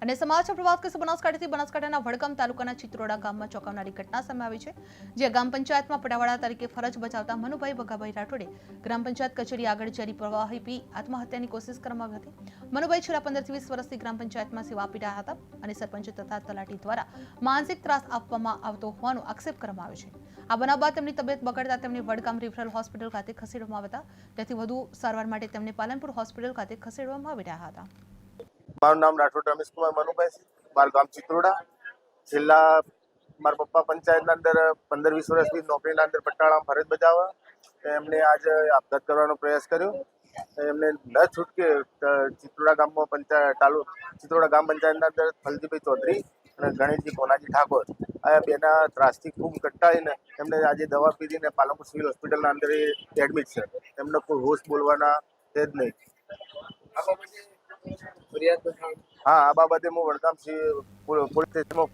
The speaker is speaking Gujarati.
અને સમાચાર પ્રવાસ કે બનાસકાંઠાથી બનાસકાંઠાના વડગામ તાલુકાના ચિત્રોડા ગામમાં ચોંકાવનારી ઘટના સામે આવી છે, જ્યાં ગ્રામ પંચાયતમાં પટાવાળા તરીકે ફરજ બજાવતા મનુભાઈ બગાભાઈ રાઠોડે ગ્રામ પંચાયત કચેરી આગળ ઝેરી પ્રવાહી પી આત્મહત્યાની કોશિશ કરવામાં આવી હતી। મનુભાઈ છેલ્લા 15 થી 20 વર્ષથી ગ્રામ પંચાયતમાં સેવા આપી રહ્યા હતા અને સરપંચ તથા તલાટી દ્વારા માનસિક ત્રાસ આપવામાં આવતો હોવાનો આક્ષેપ કરવામાં આવ્યો છે। આ બનાવ બાદ તેમની તબિયત બગડતા તેમને વડગામ રિફરલ હોસ્પિટલ ખાતે ખસેડવામાં આવ્યા હતા, ત્યાંથી વધુ સારવાર માટે તેમને પાલનપુર હોસ્પિટલ ખાતે ખસેડવામાં આવી રહ્યા હતા। મારું નામ રાઠોડ રમેશ કુમાર મનુભાઈ છે, મારું ગામ ચિત્રોડા। છેલ્લા મારા પપ્પા પંચાયતના અંદર 15-20 વર્ષથી નોકરીના અંદર પટાળામાં ફરજ બજાવવા એમને આજ આપઘાત કરવાનો પ્રયાસ કર્યો। એમને ન છૂટકે ચિત્રોડા ગામમાં ચિત્રોડા ગામ પંચાયતના અંદર ફલજીભાઈ ચૌધરી અને ગણેશજી કોનાજી ઠાકોર આ બેના ત્રાસથી ખૂબ કંટાળીને એમને આજે દવા પીધીને પાલનપુર સિવિલ હોસ્પિટલના અંદર એડમિટ છે। એમને કોઈ હોશ બોલવાના છે જ નહીં। હા, આ બાબતે હું વડગામ પોલીસ સ્ટેશનમાં